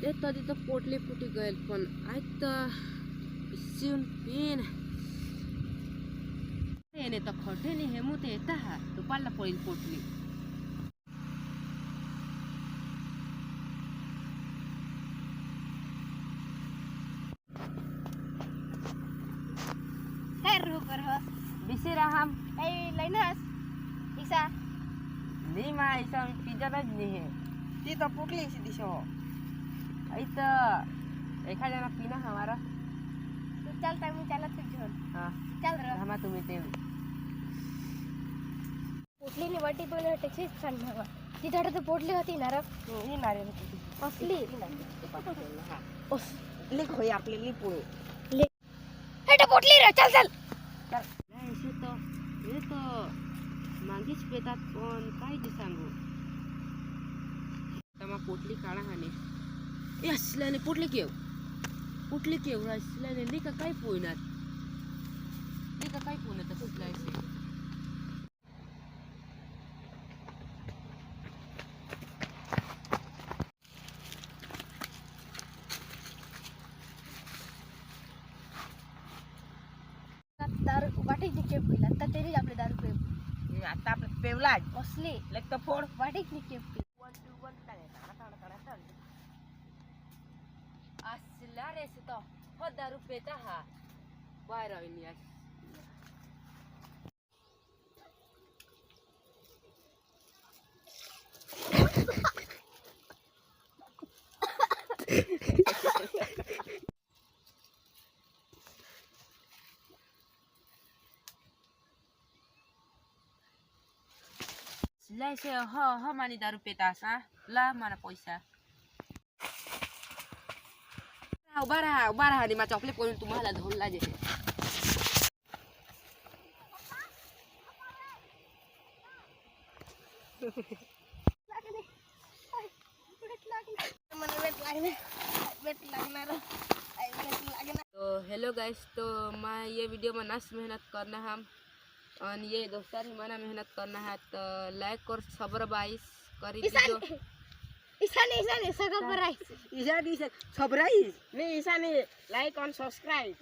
यता त पोटली फुटी गएल पण आज त सिउन पेन एने त खटे नि हेमु त यता हा तो पाल्ला पडिल पोटली काय रू कर हो बिसेरा हम ए लैनस इसा नि मा इसा पिज्जा नि हे ती तो पोटली सी दिसो आई त एखाद्याला पिना हमारा तू चलता मी चलत घेऊन हां चल रे हमा तुम्ही ते पोटली नि वाटी तो टेक्सी सांग हवा ती धड तर पोटली होती ना रे ही नारे होती असली ओस लिख होई आपली लिपू ले हेटा पोटली रे चल चल चल नाही तो हे तो मागीच पेतात पण काय ते सांगू तमा पोटली काढा हाने ए असल्याने पोटली केव असल्याने लिका काय पोयनात लिका काय पोयनात असल्याने दारू वाटी निके पिला आता तेरी आपले दारू पे आता आपलं पेवला असली लेक तर फोड वाटी निके पी 1 2 1 असला रे तो हो दारू पेता हा बाहेर आईनी आज लाइसे ह मानी दारू पेतास हा ला मला पैसा बारा हानी मा चॉकलेट करून तुम्हाला धोलला जे तो हेलो गाइस तो मैं ये वीडियो में नस मेहनत करना हम और ये दोस्तार ही मना मेहनत करना है तो लाइक और सब्सक्राइब करी दीजिए ईशानी सब्सक्राइब ईशानी सब्सक्राइब नहीं ईशानी लाइक और सब्सक्राइब